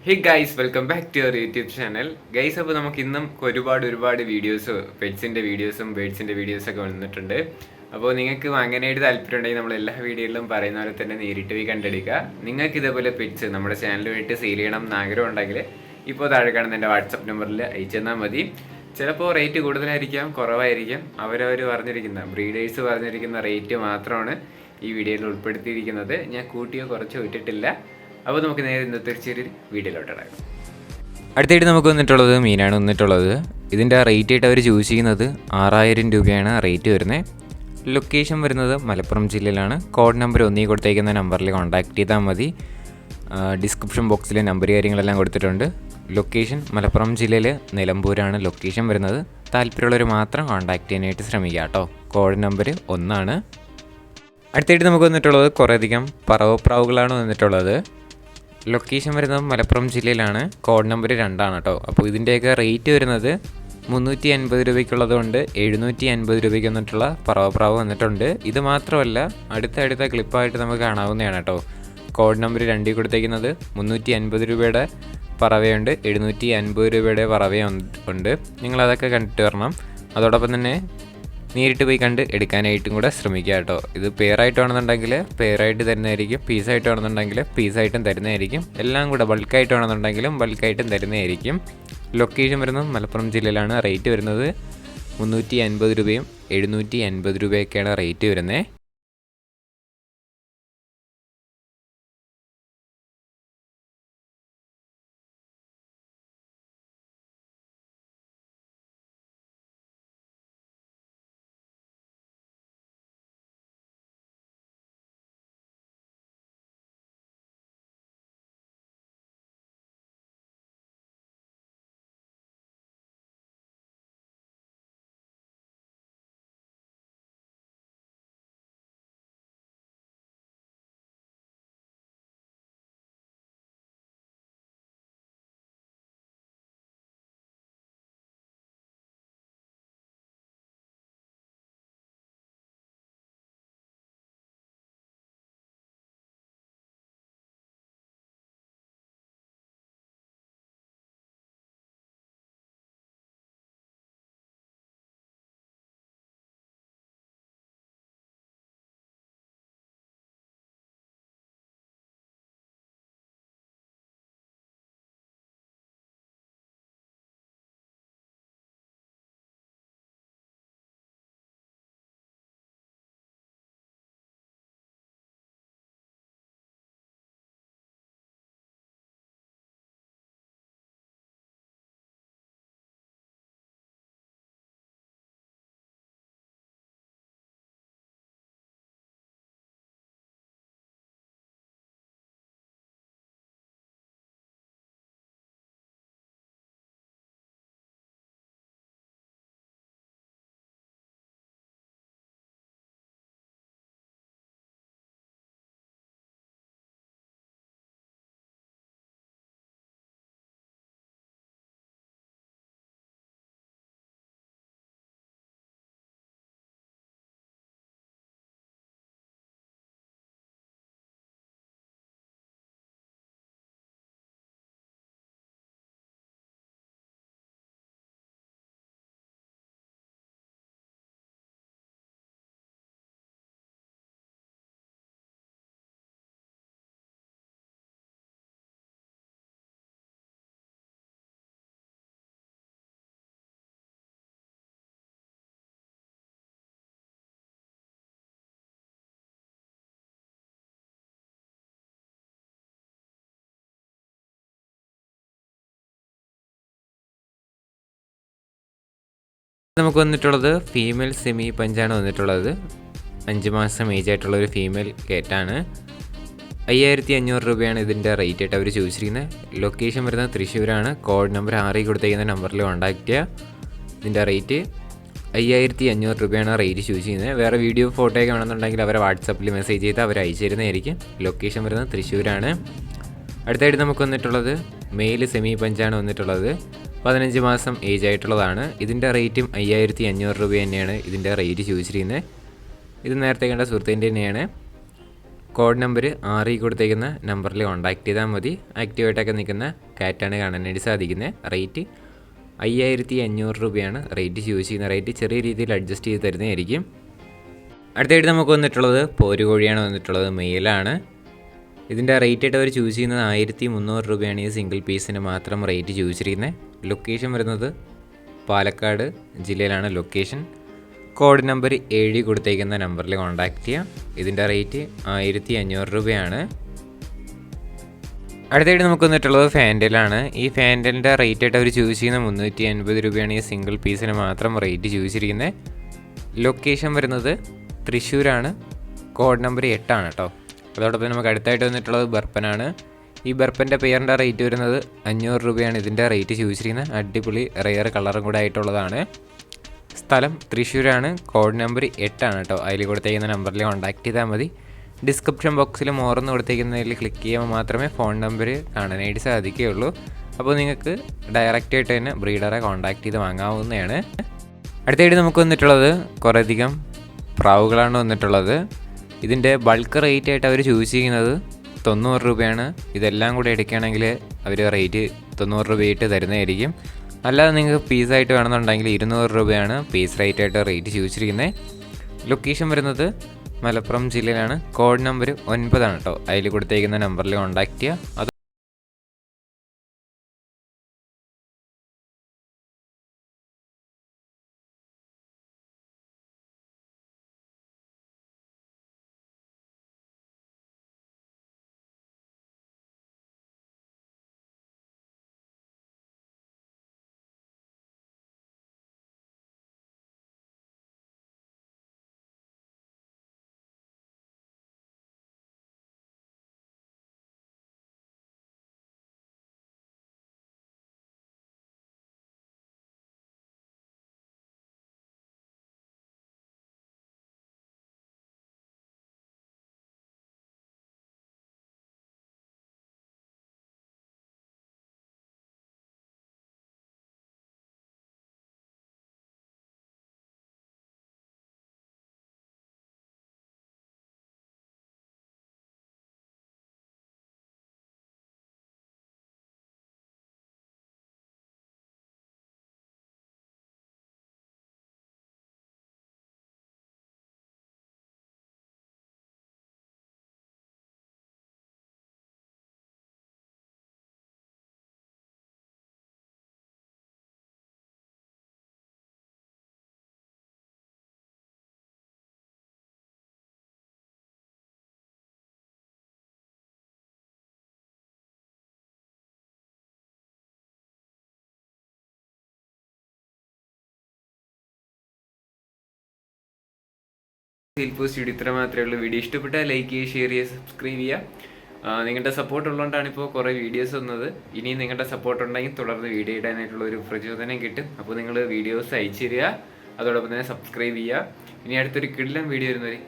Hey guys, welcome back to your YouTube channel. Guys, അപ്പോൾ നമുക്ക് ഇന്നും ഒരുപാട് വീഡിയോസ്, പെറ്റ്സിൻ്റെ വീഡിയോസും ബേഡ്സിൻ്റെ വീഡിയോസൊക്കെ വന്നിട്ടുണ്ട്. അപ്പോൾ നിങ്ങൾക്ക് വാങ്ങാനായിട്ട് താല്പര്യം ഉണ്ടെങ്കിൽ നമ്മൾ എല്ലാ വീഡിയോയിലും പറയുന്ന പോലെ തന്നെ നേരിട്ട് പോയി കണ്ടെടുക്കുക. നിങ്ങൾക്ക് ഇതേപോലെ പെറ്റ്സ് നമ്മുടെ ചാനൽ വേണ്ടി സെയിൽ ചെയ്യണം എന്ന് ആഗ്രഹം ഉണ്ടെങ്കിൽ ഇപ്പോൾ താഴെ കാണുന്ന എൻ്റെ വാട്സപ്പ് നമ്പറിൽ അയച്ചു തന്നാൽ മതി. ചിലപ്പോൾ റേറ്റ് കൂടുതലായിരിക്കാം, കുറവായിരിക്കാം. അവരവർ പറഞ്ഞിരിക്കുന്ന ബ്രീഡേഴ്സ് പറഞ്ഞിരിക്കുന്ന റേറ്റ് മാത്രമാണ് ഈ വീഡിയോയിൽ ഉൾപ്പെടുത്തിയിരിക്കുന്നത്. ഞാൻ കൂട്ടിയോ കുറച്ചോ ഇട്ടിട്ടില്ല. അപ്പോൾ നമുക്ക് നേരെ ഇന്നത്തെ ചെറിയൊരു വീഡിയോയിലോട്ടാണ്. അടുത്തായിട്ട് നമുക്ക് വന്നിട്ടുള്ളത് മീനാണ് വന്നിട്ടുള്ളത്. ഇതിൻ്റെ റേറ്റ് ആയിട്ട് അവർ ചൂസ് ചെയ്യുന്നത് 6000 രൂപയാണ് റേറ്റ് വരുന്നത്. ലൊക്കേഷൻ വരുന്നത് മലപ്പുറം ജില്ലയിലാണ്. കോഡ് നമ്പർ ഒന്നീ കൊടുത്തേക്കുന്ന നമ്പറിൽ കോൺടാക്ട് ചെയ്താൽ മതി. ഡിസ്ക്രിപ്ഷൻ ബോക്സിൽ നമ്പർ കാര്യങ്ങളെല്ലാം കൊടുത്തിട്ടുണ്ട്. ലൊക്കേഷൻ മലപ്പുറം ജില്ലയിൽ നിലമ്പൂരാണ് ലൊക്കേഷൻ വരുന്നത്. താല്പര്യമുള്ളവർ മാത്രം കോൺടാക്ട് ചെയ്യാനായിട്ട് ശ്രമിക്കുക കേട്ടോ. Code number 1. അടുത്തായിട്ട് നമുക്ക് വന്നിട്ടുള്ളത് കുറേയധികം പറവപ്രാവുകളാണ് വന്നിട്ടുള്ളത്. ലൊക്കേഷൻ വരുന്നത് മലപ്പുറം ജില്ലയിലാണ്. കോഡ് നമ്പർ 2 കേട്ടോ. അപ്പോൾ ഇതിൻ്റെയൊക്കെ റേറ്റ് വരുന്നത് 350 രൂപയ്ക്കുള്ളത് കൊണ്ട് 750 രൂപയ്ക്ക് വന്നിട്ടുള്ള പറവപ്രാവ് വന്നിട്ടുണ്ട്. ഇത് മാത്രമല്ല, അടുത്ത ക്ലിപ്പായിട്ട് നമുക്ക് കാണാവുന്നതാണ് കേട്ടോ. കോഡ് നമ്പർ 2 കൊടുത്തേക്കുന്നത് 350 രൂപയുടെ പറവയുണ്ട്, 750 രൂപയുടെ പറവയുണ്ട്. നിങ്ങളതൊക്കെ കണ്ടിട്ട് വരണം. അതോടൊപ്പം തന്നെ നേരിട്ട് പോയി കണ്ട് എടുക്കാനായിട്ടും കൂടെ ശ്രമിക്കുക കേട്ടോ. ഇത് പെയറായിട്ട് വേണമെന്നുണ്ടെങ്കിൽ പെയറായിട്ട് തരുന്നതായിരിക്കും, പീസായിട്ട് വേണമെന്നുണ്ടെങ്കിൽ പീസായിട്ടും തരുന്നതായിരിക്കും. എല്ലാം കൂടെ ബൾക്കായിട്ട് വേണമെന്നുണ്ടെങ്കിലും ബൾക്കായിട്ടും തരുന്നതായിരിക്കും. ലൊക്കേഷൻ വരുന്നത് മലപ്പുറം ജില്ലയിലാണ്. റേറ്റ് വരുന്നത് 350 രൂപയും 750 രൂപയൊക്കെയാണ് റേറ്റ് വരുന്നത്. നമുക്ക് വന്നിട്ടുള്ളത് ഫീമെയിൽ സെമി പഞ്ചാണ് വന്നിട്ടുള്ളത്. 5 മാസം ഏജ് ആയിട്ടുള്ള ഒരു ഫീമെയിൽ കേറ്റാണ്. 5500 രൂപയാണ് ഇതിൻ്റെ റേറ്റ് ആയിട്ട് അവർ ചോദിച്ചിരിക്കുന്നത്. ലൊക്കേഷൻ വരുന്നത് തൃശ്ശൂരാണ്. കോഡ് നമ്പർ 6 കൊടുത്തേക്കുന്ന നമ്പറിൽ കോൺടാക്ട് ചെയ്യുക. ഇതിൻ്റെ റേറ്റ് 5500 രൂപയാണ് റേറ്റ് ചോദിച്ചിരിക്കുന്നത്. വേറെ വീഡിയോ ഫോട്ടോ ഒക്കെ വേണമെന്നുണ്ടെങ്കിൽ അവരെ വാട്സപ്പിൽ മെസ്സേജ് ചെയ്ത് അവർ അയച്ചു തരുന്നതായിരിക്കും. ലൊക്കേഷൻ വരുന്നത് തൃശ്ശൂരാണ്. അടുത്തായിട്ട് നമുക്ക് വന്നിട്ടുള്ളത് മെയിൽ സെമി പഞ്ചാണ് വന്നിട്ടുള്ളത്. 15 മാസം ഏജ് ആയിട്ടുള്ളതാണ്. ഇതിൻ്റെ റേറ്റും 5500 രൂപ തന്നെയാണ് ഇതിൻ്റെ റേറ്റ് ചോദിച്ചിരിക്കുന്നത്. ഇത് നേരത്തെ കണ്ട സുഹൃത്തിൻ്റെ തന്നെയാണ്. കോഡ് നമ്പർ 6 കൊടുത്തേക്കുന്ന നമ്പറിൽ കോൺടാക്ട് ചെയ്താൽ മതി. ആക്റ്റീവായിട്ടൊക്കെ നിൽക്കുന്ന കാറ്റാണ് കാണാനായിട്ട് സാധിക്കുന്നത്. റേറ്റ് 5500 രൂപയാണ് റേറ്റ്. ചൂസ് ചെയ്യുന്ന റേറ്റ് ചെറിയ രീതിയിൽ അഡ്ജസ്റ്റ് ചെയ്ത് തരുന്നതായിരിക്കും. അടുത്തായിട്ട് നമുക്ക് വന്നിട്ടുള്ളത് പോരുകോഴിയാണ് വന്നിട്ടുള്ളത്. മെയിലാണ്. ഇതിൻ്റെ റേറ്റ് ആയിട്ട് അവർ ചൂസ് ചെയ്യുന്നത് 1300 രൂപയാണ് ഈ സിംഗിൾ പീസിന് മാത്രം റേറ്റ് ചോദിച്ചിരിക്കുന്നത്. ലൊക്കേഷൻ വരുന്നത് പാലക്കാട് ജില്ലയിലാണ് ലൊക്കേഷൻ. കോഡ് നമ്പർ 7 കൊടുത്തേക്കുന്ന നമ്പറിൽ കോൺടാക്ട് ചെയ്യാം. ഇതിൻ്റെ റേറ്റ് 1500 രൂപയാണ്. അടുത്തായിട്ട് നമുക്ക് വന്നിട്ടുള്ളത് ഫാൻഡലാണ്. ഈ ഫാൻഡലിൻ്റെ റേറ്റ് ആയിട്ട് അവർ ചൂസ് ചെയ്യുന്ന 350 രൂപയാണ് ഈ സിംഗിൾ പീസിന് മാത്രം റേറ്റ് ചോദിച്ചിരിക്കുന്നത്. ലൊക്കേഷൻ വരുന്നത് തൃശ്ശൂരാണ്. കോഡ് നമ്പർ 8 ആണ് കേട്ടോ. അതോടൊപ്പം നമുക്ക് അടുത്തായിട്ട് വന്നിട്ടുള്ളത് ബർപ്പനാണ്. ഈ ബർപ്പൻ്റെ പെയറിൻ്റെ റേറ്റ് വരുന്നത് 500 രൂപയാണ് ഇതിൻ്റെ റേറ്റ് ചോദിച്ചിരിക്കുന്നത്. അടിപൊളി റെയർ കളറും കൂടെ ആയിട്ടുള്ളതാണ്. സ്ഥലം തൃശ്ശൂരാണ്. കോഡ് നമ്പർ 8 ആണ് കേട്ടോ. അതിൽ കൊടുത്തേക്കുന്ന നമ്പറിൽ കോൺടാക്ട് ചെയ്താൽ മതി. ഡിസ്ക്രിപ്ഷൻ ബോക്സിൽ മോറെന്ന് കൊടുത്തേക്കുന്നതിൽ ക്ലിക്ക് ചെയ്യുമ്പോൾ മാത്രമേ ഫോൺ നമ്പർ കാണാനായിട്ട് സാധിക്കുകയുള്ളൂ. അപ്പോൾ നിങ്ങൾക്ക് ഡയറക്റ്റായിട്ട് തന്നെ ബ്രീഡറെ കോൺടാക്ട് ചെയ്ത് വാങ്ങാവുന്നതാണ്. അടുത്തായിട്ട് നമുക്ക് വന്നിട്ടുള്ളത് കുറേയധികം പ്രാവുകളാണ് വന്നിട്ടുള്ളത്. ഇതിൻ്റെ ബൾക്ക് റേറ്റ് ആയിട്ട് അവർ ചൂസ് ചെയ്യുന്നത് 90 രൂപയാണ്. ഇതെല്ലാം കൂടെ എടുക്കുകയാണെങ്കിൽ അവർ റേറ്റ് 90 രൂപയായിട്ട് തരുന്നതായിരിക്കും. അല്ലാതെ നിങ്ങൾക്ക് പീസായിട്ട് വേണമെന്നുണ്ടെങ്കിൽ 200 രൂപയാണ് പീസ് റേറ്റ് ആയിട്ട് റേറ്റ് ചോദിച്ചിരിക്കുന്നത്. ലൊക്കേഷൻ വരുന്നത് മലപ്പുറം ജില്ലയിലാണ്. കോഡ് നമ്പർ 9 ആണ് കേട്ടോ. അതിൽ കൊടുത്തേക്കുന്ന നമ്പറിൽ കോൺടാക്ട് ചെയ്യുക. പോസ്റ്റ് ഇത്ര മാത്രമേ ഉള്ളൂ. വീഡിയോ ഇഷ്ടപ്പെട്ടാൽ ലൈക്ക് ചെയ്യുക, ഷെയർ ചെയ്യുക, സബ്സ്ക്രൈബ് ചെയ്യുക. നിങ്ങളുടെ സപ്പോർട്ട് ഉള്ളതുകൊണ്ടാണ് ഇപ്പോൾ കുറേ വീഡിയോസ് വന്നത്. ഇനിയും നിങ്ങളുടെ സപ്പോർട്ട് ഉണ്ടെങ്കിൽ തുടർന്ന് വീഡിയോ ഇടാനായിട്ടുള്ള ഒരു പ്രചോദനം കിട്ടും. അപ്പോൾ നിങ്ങൾ വീഡിയോസ് അയച്ചു തരിക. അതോടൊപ്പം തന്നെ സബ്സ്ക്രൈബ് ചെയ്യുക. ഇനി അടുത്തൊരു കിടിലൻ വീഡിയോ വരുന്നവരെ